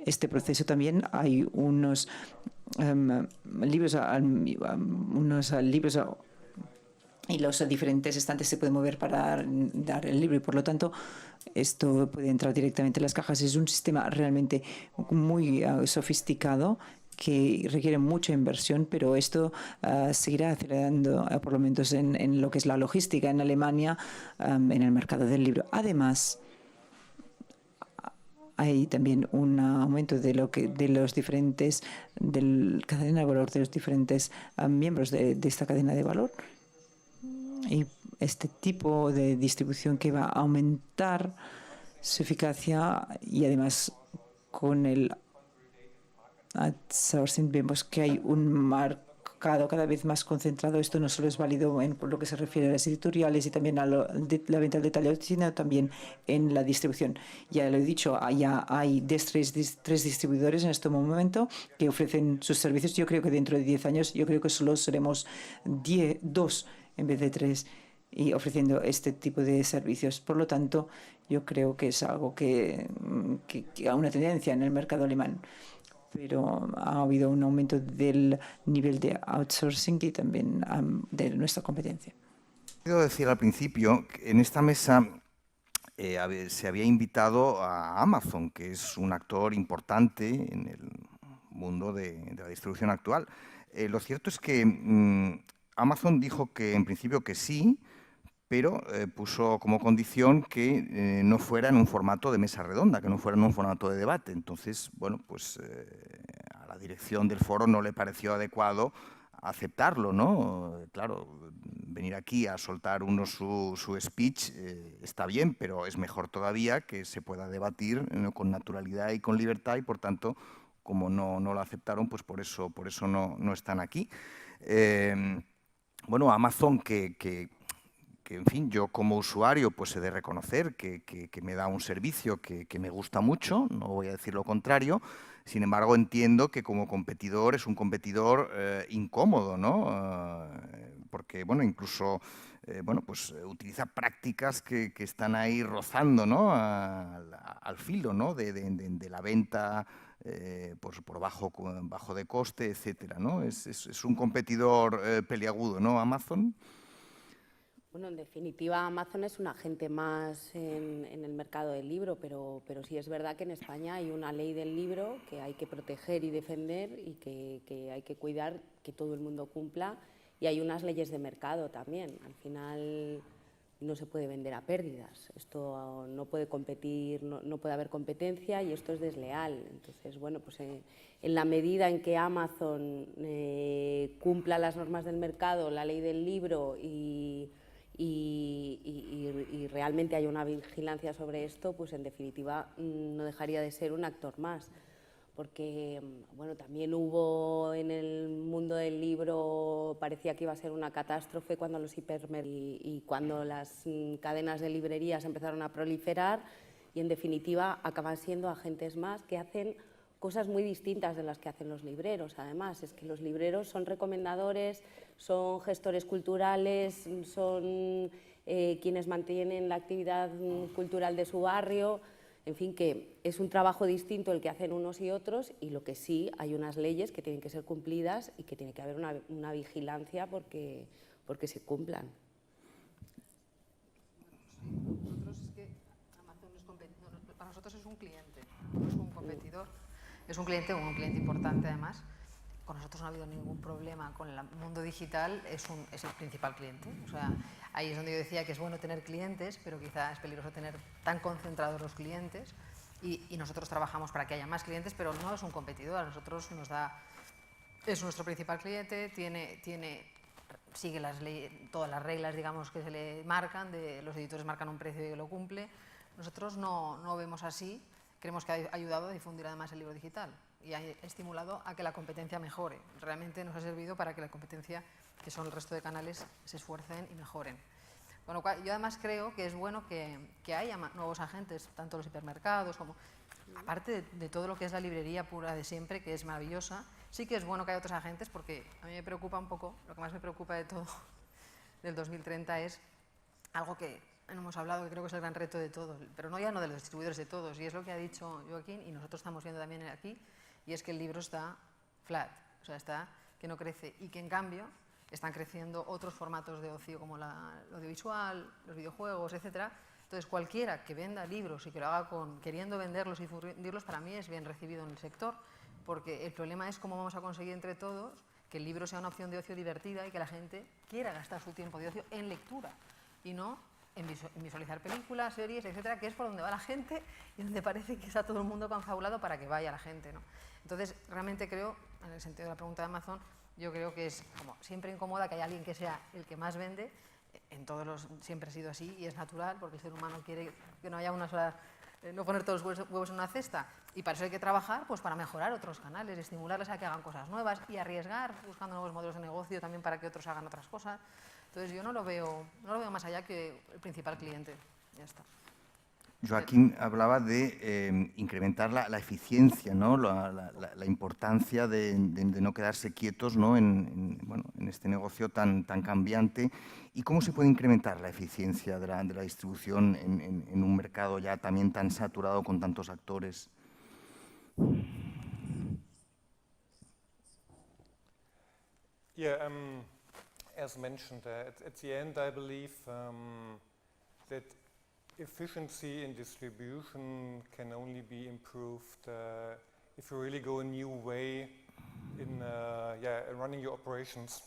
este proceso también. Hay unos libros y los diferentes estantes se pueden mover para dar el libro, y por lo tanto esto puede entrar directamente en las cajas. Es un sistema realmente muy sofisticado que requiere mucha inversión, pero esto seguirá acelerando, por lo menos en lo que es la logística en Alemania, en el mercado del libro. Además, hay también un aumento de los diferentes, de la cadena de valor, de los diferentes miembros de esta cadena de valor. Y este tipo de distribución que va a aumentar su eficacia, y además con el outsourcing vemos que hay un mercado cada vez más concentrado. Esto no solo es válido por lo que se refiere a las editoriales y también a la venta al detalle, sino también en la distribución. Ya lo he dicho, ya hay tres distribuidores en este momento que ofrecen sus servicios. Yo creo que dentro de 10 años, yo creo que solo seremos 2 en vez de 3, y ofreciendo este tipo de servicios. Por lo tanto, yo creo que es algo que hay una tendencia en el mercado alemán. Pero ha habido un aumento del nivel de outsourcing y también de nuestra competencia. Quiero decir al principio que en esta mesa se había invitado a Amazon, que es un actor importante en el mundo de la distribución actual. Lo cierto es que Amazon dijo que en principio que sí, pero puso como condición que no fuera en un formato de mesa redonda, que no fuera en un formato de debate. Entonces, bueno, pues a la dirección del foro no le pareció adecuado aceptarlo, ¿no? Claro, venir aquí a soltar uno su speech está bien, pero es mejor todavía que se pueda debatir con naturalidad y con libertad, y por tanto, como no lo aceptaron, pues por eso no están aquí. Bueno, Amazon, que en fin, yo como usuario pues he de reconocer que me da un servicio que me gusta mucho, no voy a decir lo contrario. Sin embargo, entiendo que como competidor es un competidor incómodo, ¿no? Porque, bueno, incluso pues utiliza prácticas que están ahí rozando, ¿no? Al filo, ¿no? de la venta por bajo de coste, etcétera, ¿no? Es un competidor peliagudo, ¿no? Amazon. Bueno, en definitiva, Amazon es un agente más en el mercado del libro, pero sí es verdad que en España hay una ley del libro que hay que proteger y defender, y que hay que cuidar que todo el mundo cumpla, y hay unas leyes de mercado también. Al final no se puede vender a pérdidas, esto no puede competir, no puede haber competencia, y esto es desleal. Entonces, bueno, pues en la medida en que Amazon cumpla las normas del mercado, la ley del libro, y realmente hay una vigilancia sobre esto, pues en definitiva no dejaría de ser un actor más. Porque, bueno, también hubo en el mundo del libro, parecía que iba a ser una catástrofe cuando los y cuando las cadenas de librerías empezaron a proliferar, y en definitiva acaban siendo agentes más que hacen cosas muy distintas de las que hacen los libreros. Además, es que los libreros son recomendadores, son gestores culturales, son quienes mantienen la actividad cultural de su barrio. En fin, que es un trabajo distinto el que hacen unos y otros, y lo que sí, hay unas leyes que tienen que ser cumplidas y que tiene que haber una vigilancia porque se cumplan. Nosotros es que Amazon para nosotros es un cliente, no es un competidor. Es un cliente importante, además. Con nosotros no ha habido ningún problema. Con el mundo digital es el principal cliente. O sea, ahí es donde yo decía que es bueno tener clientes, pero quizá es peligroso tener tan concentrados los clientes. y nosotros trabajamos para que haya más clientes, pero no es un competidor, a nosotros es nuestro principal cliente, sigue todas las reglas, digamos, que se le marcan, los editores marcan un precio y lo cumple. Nosotros no vemos así, creemos que ha ayudado a difundir además el libro digital y ha estimulado a que la competencia mejore. Realmente nos ha servido para que la competencia, que son el resto de canales, se esfuercen y mejoren. Con lo cual, yo además creo que es bueno que haya nuevos agentes, tanto los hipermercados como, aparte de todo lo que es la librería pura de siempre, que es maravillosa, sí que es bueno que haya otros agentes, porque a mí me preocupa un poco, lo que más me preocupa de todo del 2030 es algo que no hemos hablado, que creo que es el gran reto de todos, pero no de los distribuidores, de todos, y es lo que ha dicho Joaquín, y nosotros estamos viendo también aquí, y es que el libro está flat, o sea, que no crece, y que en cambio están creciendo otros formatos de ocio como lo audiovisual, los videojuegos, etc. Entonces, cualquiera que venda libros y que lo haga queriendo venderlos y difundirlos, para mí es bien recibido en el sector, porque el problema es cómo vamos a conseguir entre todos que el libro sea una opción de ocio divertida y que la gente quiera gastar su tiempo de ocio en lectura y no en visualizar películas, series, etcétera, que es por donde va la gente y donde parece que está todo el mundo confabulado para que vaya la gente, ¿no? Entonces, realmente creo, en el sentido de la pregunta de Amazon, yo creo que es como siempre incomoda que haya alguien que sea el que más vende, siempre ha sido así y es natural porque el ser humano quiere que no haya una sola, no poner todos los huevos en una cesta, y para eso hay que trabajar pues para mejorar otros canales, estimularles a que hagan cosas nuevas y arriesgar buscando nuevos modelos de negocio también para que otros hagan otras cosas. Entonces yo no lo veo más allá que el principal cliente, ya está. Joaquín hablaba de incrementar la eficiencia, ¿no? la importancia de no quedarse quietos, ¿no? en este negocio tan cambiante. ¿Y cómo se puede incrementar la eficiencia de la distribución en un mercado ya también tan saturado con tantos actores? Yeah, as mentioned, at the end, I believe that efficiency in distribution can only be improved if you really go a new way in running your operations.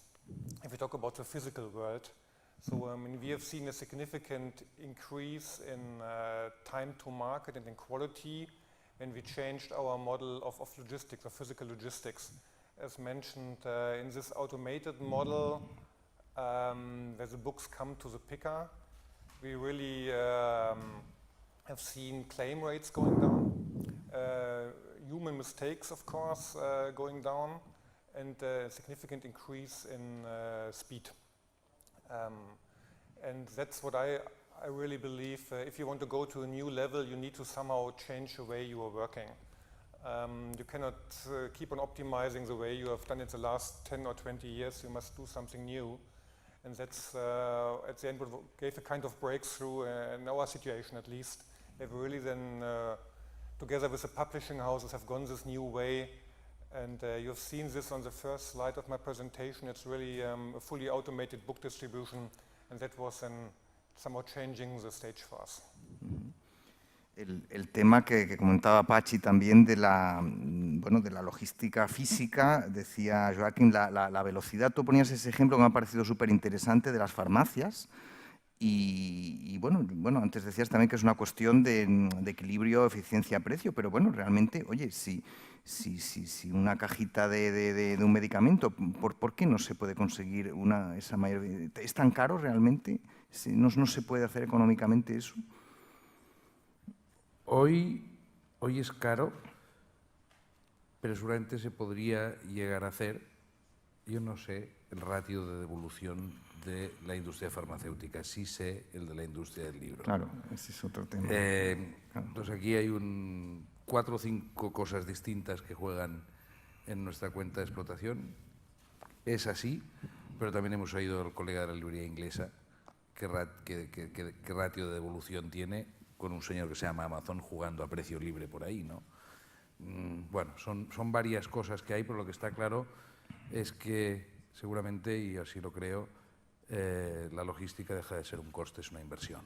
If we talk about the physical world, so we have seen a significant increase in time to market and in quality when we changed our model of logistics, of physical logistics. As mentioned, in this automated model, where the books come to the picker, we really have seen claim rates going down, human mistakes, of course, going down, and a significant increase in speed. And that's what I really believe. If you want to go to a new level, you need to somehow change the way you are working. You cannot keep on optimizing the way you have done it the last 10 or 20 years. You must do something new. And that's, at the end, what gave a kind of breakthrough in our situation, at least. They've really then, together with the publishing houses, have gone this new way. And you've seen this on the first slide of my presentation. It's really a fully automated book distribution. And that was then somehow changing the stage for us. El tema que comentaba Pachi también de la logística física, decía Joaquín, la velocidad. Tú ponías ese ejemplo que me ha parecido súper interesante de las farmacias y antes decías también que es una cuestión de equilibrio, eficiencia, precio, pero bueno, realmente, oye, si una cajita de un medicamento, ¿por qué no se puede conseguir esa mayor? ¿Es tan caro realmente? ¿No se puede hacer económicamente eso? Hoy es caro, pero seguramente se podría llegar a hacer, yo no sé, el ratio de devolución de la industria farmacéutica, sí sé el de la industria del libro. Claro, ese es otro tema. Entonces aquí hay 4 o 5 cosas distintas que juegan en nuestra cuenta de explotación. Es así, pero también hemos oído al colega de la librería inglesa qué ratio de devolución tiene con un señor que se llama Amazon jugando a precio libre por ahí, ¿no? Bueno, son varias cosas que hay, pero lo que está claro es que seguramente, y así lo creo, la logística deja de ser un coste, es una inversión.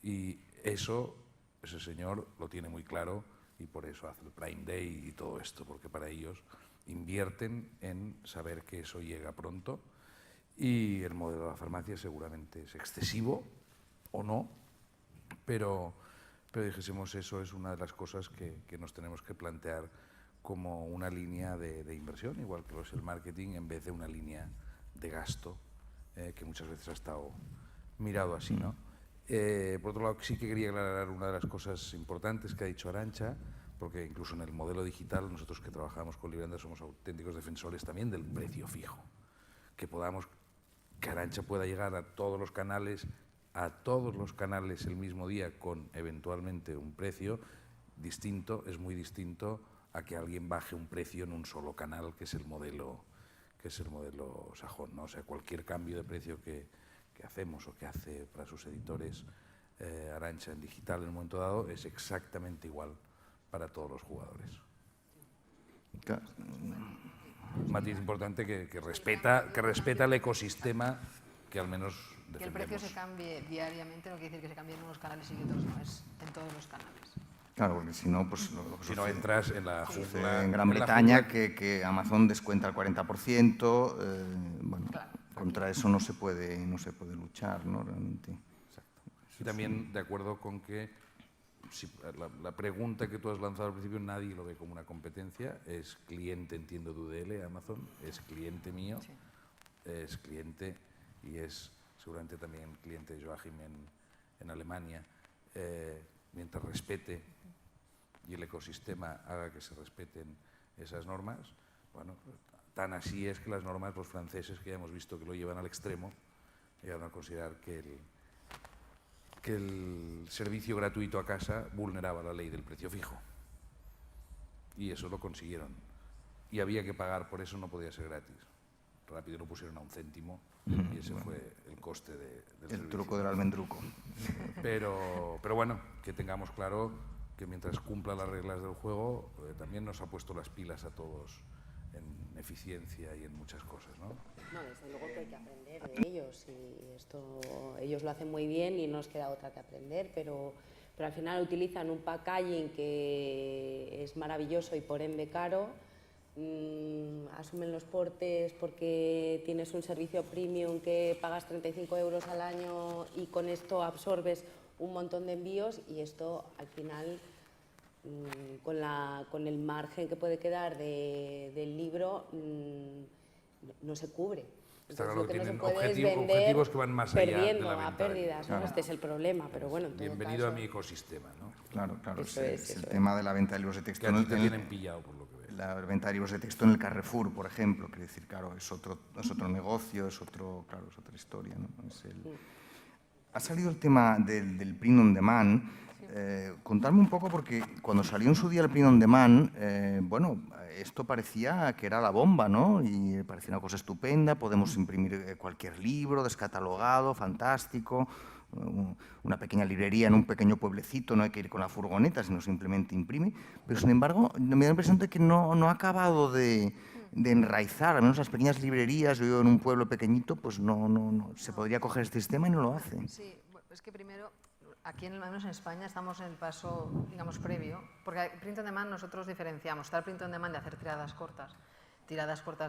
Y ese señor lo tiene muy claro y por eso hace el Prime Day y todo esto, porque para ellos invierten en saber que eso llega pronto y el modelo de la farmacia seguramente es excesivo o no, pero Pero dijésemos, eso es una de las cosas que nos tenemos que plantear como una línea de inversión, igual que lo es el marketing, en vez de una línea de gasto, que muchas veces ha estado mirado así, ¿no? Por otro lado, sí que quería aclarar una de las cosas importantes que ha dicho Arantxa, porque incluso en el modelo digital, nosotros que trabajamos con Libranda somos auténticos defensores también del precio fijo, que Arantxa pueda llegar a todos los canales el mismo día con eventualmente un precio distinto, es muy distinto a que alguien baje un precio en un solo canal, que es el modelo sajón, ¿no? O sea, cualquier cambio de precio que hacemos o que hace para sus editores Arantxa en digital en un momento dado es exactamente igual para todos los jugadores. Claro. Un matiz importante que respeta el ecosistema que al menos defendemos. Que el precio se cambie diariamente no quiere decir que se cambie en unos canales y en otros no, es en todos los canales. Claro, porque si no, pues si no entras en la jungla. En Gran Bretaña, que Amazon descuenta el 40%, bueno, claro, contra eso no se puede luchar, ¿no? Realmente. Exacto. Y también de acuerdo con que si la pregunta que tú has lanzado al principio, nadie lo ve como una competencia, es cliente, entiendo, de UDL, Amazon, es cliente mío, sí. Es cliente y es seguramente también cliente de Joachim en Alemania, mientras respete y el ecosistema haga que se respeten esas normas, bueno, tan así es que las normas, los franceses, que ya hemos visto que lo llevan al extremo, llegan a considerar que el servicio gratuito a casa vulneraba la ley del precio fijo. Y eso lo consiguieron. Y había que pagar, por eso no podía ser gratis. Rápido lo pusieron a 1 céntimo y ese fue el coste del servicio. El truco del almendruco. Pero bueno, que tengamos claro que mientras cumpla las reglas del juego, también nos ha puesto las pilas a todos en eficiencia y en muchas cosas, ¿no? No, desde luego que hay que aprender de ellos y esto ellos lo hacen muy bien y no nos queda otra que aprender, pero al final utilizan un packaging que es maravilloso y por ende caro, asumen los portes porque tienes un servicio premium que pagas 35 € al año y con esto absorbes un montón de envíos y esto al final con el margen que puede quedar del libro no se cubre. Está claro que no tienen se objetivos que van más allá de perdiendo la a venta. pérdidas, Claro. ¿no? Este es el problema, pero bueno, en todo Bienvenido caso, a mi ecosistema, ¿no? Claro, claro, Eso es es, el eso tema de la venta de libros de Que texto. a ti te tienen pillado, por lo que veo. La venta de libros de texto en el Carrefour, por ejemplo, quiere decir, claro, es otro negocio, es otra historia, ¿no? Ha salido el tema del print on demand. Contadme un poco, porque cuando salió en su día el print on demand, bueno, esto parecía que era la bomba, ¿no? Y parecía una cosa estupenda, podemos imprimir cualquier libro descatalogado, fantástico, una pequeña librería en un pequeño pueblecito, no hay que ir con la furgoneta, sino simplemente imprime. Pero, sin embargo, me da la impresión de que no ha acabado de enraizar, al menos las pequeñas librerías. Yo vivo en un pueblo pequeñito, pues no se podría coger este sistema y no lo hace. Sí, es que primero, aquí al menos en España estamos en el paso, digamos, previo, porque print on demand nosotros diferenciamos. Está el print on demand de hacer tiradas cortas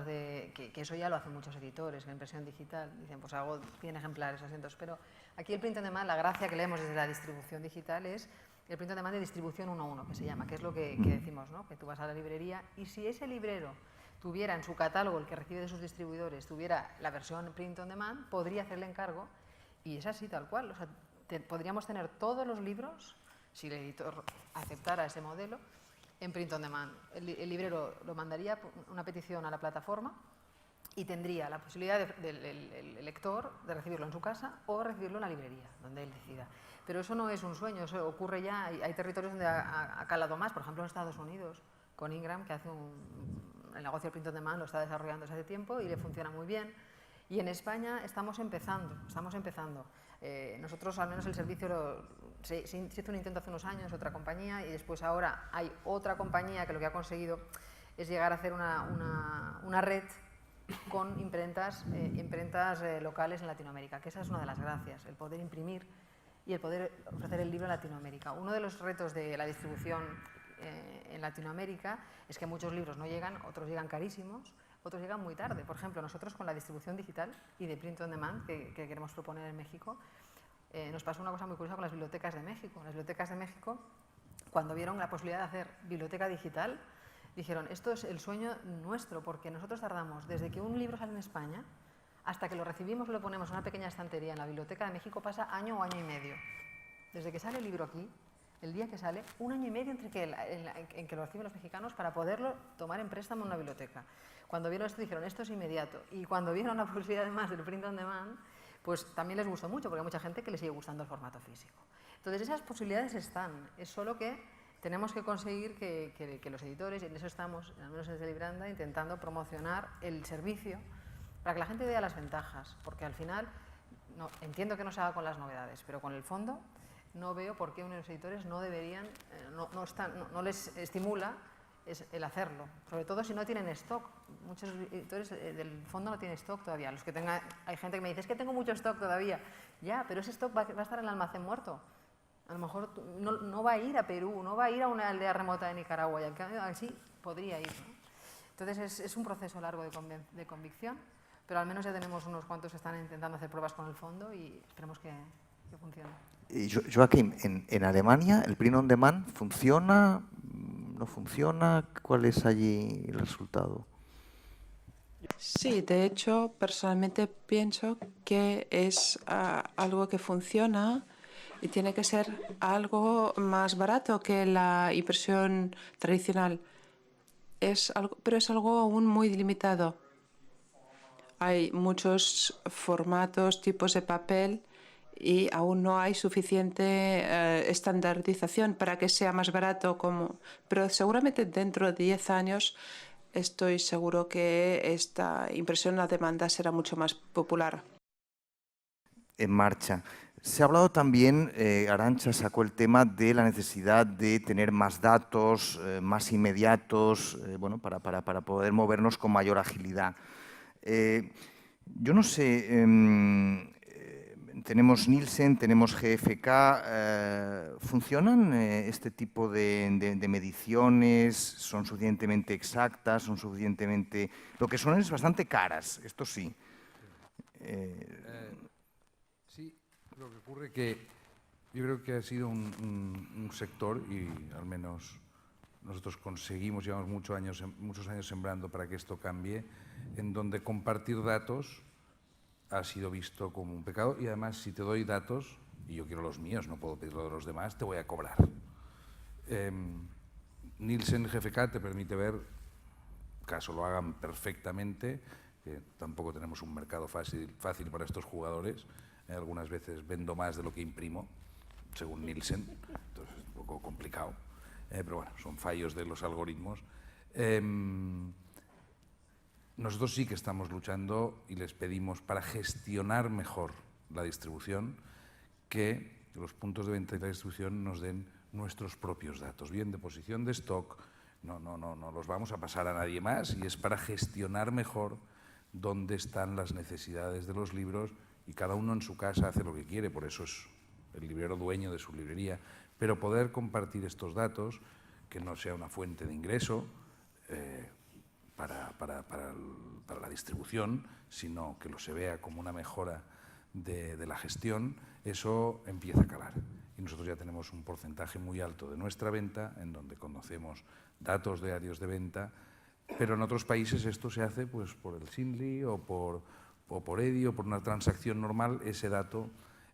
de que eso ya lo hacen muchos editores, la impresión digital, dicen, pues hago 100 ejemplares, 200, pero aquí el print on demand, la gracia que leemos desde la distribución digital es el print on demand de distribución 1:1, que se llama, que es lo que decimos, ¿no? Que tú vas a la librería y si ese librero tuviera en su catálogo, el que recibe de sus distribuidores, tuviera la versión print on demand, podría hacerle encargo y es así tal cual. O sea, podríamos tener todos los libros, si el editor aceptara ese modelo, en print on demand. El librero lo mandaría una petición a la plataforma y tendría la posibilidad del lector de recibirlo en su casa o recibirlo en la librería, donde él decida. Pero eso no es un sueño, eso ocurre ya. Hay territorios donde ha calado más, por ejemplo en Estados Unidos, con Ingram, que hace el negocio del print on demand lo está desarrollando desde hace tiempo y le funciona muy bien. Y en España estamos empezando. Nosotros, al menos el servicio, se hizo un intento hace unos años, otra compañía, y después ahora hay otra compañía que lo que ha conseguido es llegar a hacer una red con imprentas locales en Latinoamérica, que esa es una de las gracias, el poder imprimir y el poder ofrecer el libro en Latinoamérica. Uno de los retos de la distribución en Latinoamérica es que muchos libros no llegan, otros llegan carísimos, otros llegan muy tarde. Por ejemplo, nosotros con la distribución digital y de print on demand que queremos proponer en México, nos pasó una cosa muy curiosa con las bibliotecas de México. Las bibliotecas de México, cuando vieron la posibilidad de hacer biblioteca digital, dijeron, esto es el sueño nuestro, porque nosotros tardamos desde que un libro sale en España hasta que lo recibimos y lo ponemos en una pequeña estantería en la Biblioteca de México pasa año o año y medio. Desde que sale el libro aquí, el día que sale, 1 año y medio en que lo reciben los mexicanos para poderlo tomar en préstamo en una biblioteca. Cuando vieron esto dijeron, esto es inmediato. Y cuando vieron la posibilidad además del print on demand, pues también les gustó mucho, porque hay mucha gente que le sigue gustando el formato físico. Entonces esas posibilidades están, es solo que tenemos que conseguir que los editores, y en eso estamos, al menos desde Libranda, intentando promocionar el servicio para que la gente vea las ventajas, porque al final, entiendo que no se haga con las novedades, pero con el fondo no veo por qué unos editores no deberían, no les estimula el hacerlo, sobre todo si no tienen stock. Muchos editores del fondo no tienen stock todavía. Hay gente que me dice, es que tengo mucho stock todavía. Ya, pero ese stock va a estar en el almacén muerto. A lo mejor no va a ir a Perú, no va a ir a una aldea remota de Nicaragua, y así podría ir, ¿no? Entonces es un proceso largo de convicción, pero al menos ya tenemos unos cuantos que están intentando hacer pruebas con el fondo y esperemos que funcione. Joaquín, en Alemania el print on demand funciona, no funciona, ¿cuál es allí el resultado? Sí, de hecho, personalmente pienso que es algo que funciona y tiene que ser algo más barato que la impresión tradicional. Pero es algo aún muy limitado. Hay muchos formatos, tipos de papel y aún no hay suficiente estandarización para que sea más barato. Pero seguramente dentro de 10 años estoy seguro que esta impresión a demanda será mucho más popular. En marcha. Se ha hablado también, Arantxa sacó el tema de la necesidad de tener más datos, más inmediatos, bueno, para poder movernos con mayor agilidad. Yo no sé, tenemos Nielsen, tenemos GfK, ¿funcionan este tipo de mediciones? ¿Son suficientemente exactas? ¿Son suficientemente...? Lo que son es bastante caras, esto sí. Sí, lo que ocurre que yo creo que ha sido un sector, y al menos nosotros conseguimos, llevamos muchos años sembrando para que esto cambie, en donde compartir datos ha sido visto como un pecado, y además si te doy datos, y yo quiero los míos, no puedo pedirlo de los demás, te voy a cobrar. Nielsen GfK te permite ver, caso lo hagan perfectamente, que tampoco tenemos un mercado fácil para estos jugadores, algunas veces vendo más de lo que imprimo, según Nielsen, entonces es un poco complicado, pero bueno, son fallos de los algoritmos. Nosotros sí que estamos luchando y les pedimos para gestionar mejor la distribución que los puntos de venta y la distribución nos den nuestros propios datos, bien de posición de stock, no los vamos a pasar a nadie más, y es para gestionar mejor dónde están las necesidades de los libros, y cada uno en su casa hace lo que quiere, por eso es el librero dueño de su librería, pero poder compartir estos datos, que no sea una fuente de ingreso para la distribución, sino que lo se vea como una mejora de la gestión, eso empieza a calar. Y nosotros ya tenemos un porcentaje muy alto de nuestra venta, en donde conocemos datos diarios de venta, pero en otros países esto se hace pues, por el Sindly o por EDI o por una transacción normal. Ese dato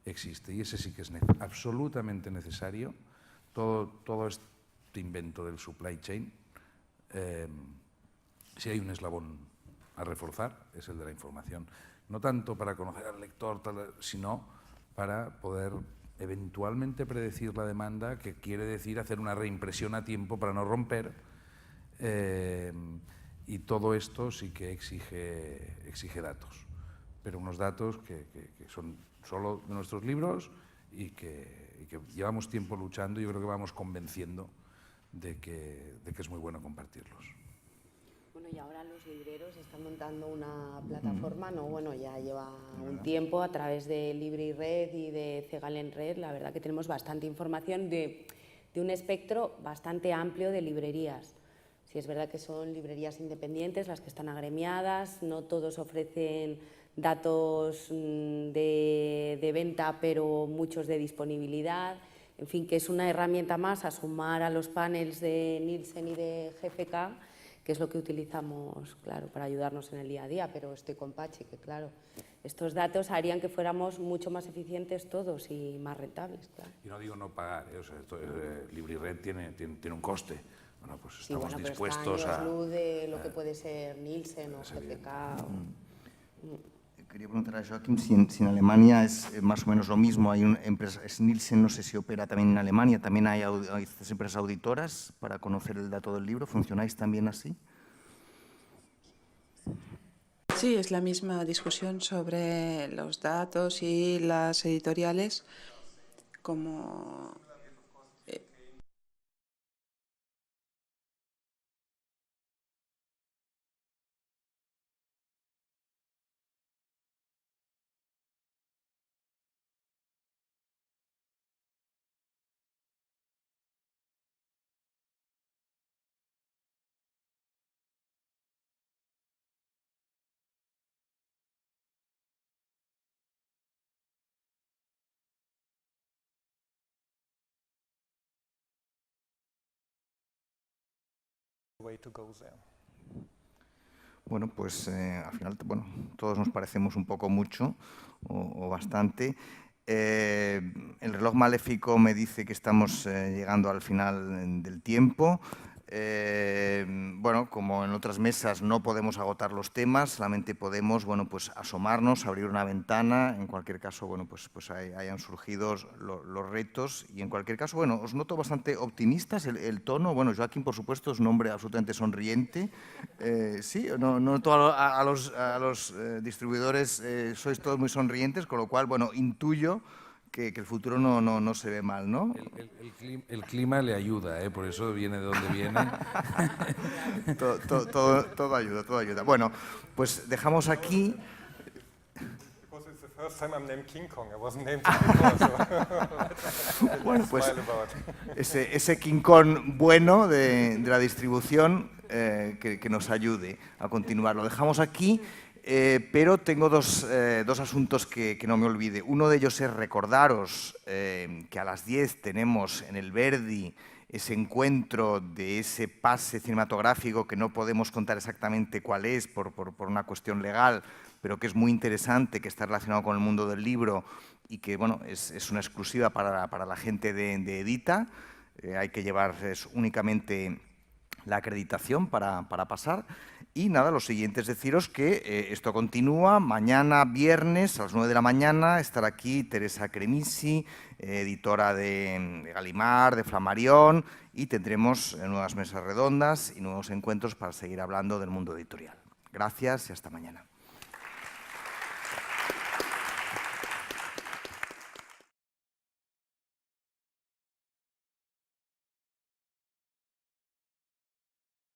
existe y ese sí que es absolutamente necesario. Todo este invento del supply chain, si hay un eslabón a reforzar, es el de la información. No tanto para conocer al lector, sino para poder eventualmente predecir la demanda, que quiere decir hacer una reimpresión a tiempo para no romper. Y todo esto sí que exige datos, pero unos datos que son solo de nuestros libros y que llevamos tiempo luchando, y yo creo que vamos convenciendo de que es muy bueno compartirlos. Bueno, y ahora los libreros están montando una plataforma, ¿no? Bueno, ya lleva un tiempo a través de LibriRed y de Cegalen Red. La verdad que tenemos bastante información de un espectro bastante amplio de librerías. Sí, es verdad que son librerías independientes las que están agremiadas, no todos ofrecen datos de venta, pero muchos de disponibilidad. En fin, que es una herramienta más a sumar a los panels de Nielsen y de GfK, que es lo que utilizamos, claro, para ayudarnos en el día a día, pero estoy con Pachi, que claro, estos datos harían que fuéramos mucho más eficientes todos y más rentables, claro. Y no digo no pagar, o sea, LibriRed tiene un coste. Bueno, pues Sí, estamos bueno, dispuestos pero está a... años luz de lo que puede ser Nielsen o GfK. Quería preguntar a Joaquim si en Alemania es más o menos lo mismo. Hay una empresa, es Nielsen, no sé si opera también en Alemania. ¿También hay estas empresas auditoras para conocer el dato del libro? ¿Funcionáis también así? Sí, es la misma discusión sobre los datos y las editoriales como... way to go there. Bueno, pues al final todos nos parecemos un poco mucho o bastante. El reloj maléfico me dice que estamos llegando al final del tiempo. Bueno, como en otras mesas no podemos agotar los temas, solamente podemos, bueno, pues asomarnos, abrir una ventana. En cualquier caso, bueno, pues hayan surgido los retos y en cualquier caso, bueno, os noto bastante optimistas. El tono, bueno, Joaquim, por supuesto, es un hombre absolutamente sonriente. Sí, no noto a los distribuidores, sois todos muy sonrientes, con lo cual, bueno, intuyo que el futuro no se ve mal, ¿no? El clima le ayuda, por eso viene de donde viene. todo ayuda, todo ayuda. Bueno, pues dejamos aquí. Because it's the first time I'm named King Kong. I wasn't named before, Bueno, pues ese King Kong bueno de la distribución que nos ayude a continuar. Lo dejamos aquí. Pero tengo dos asuntos que no me olvide. Uno de ellos es recordaros que a las 10 tenemos en el Verdi ese encuentro de ese pase cinematográfico que no podemos contar exactamente cuál es por una cuestión legal, pero que es muy interesante, que está relacionado con el mundo del libro y que bueno, es una exclusiva para la gente de Edita. Hay que llevar únicamente la acreditación para pasar. Y nada, lo siguiente es deciros que esto continúa. Mañana, viernes, a las 9 de la mañana, estará aquí Teresa Cremisi, editora de Gallimard, de Flammarion, y tendremos nuevas mesas redondas y nuevos encuentros para seguir hablando del mundo editorial. Gracias y hasta mañana.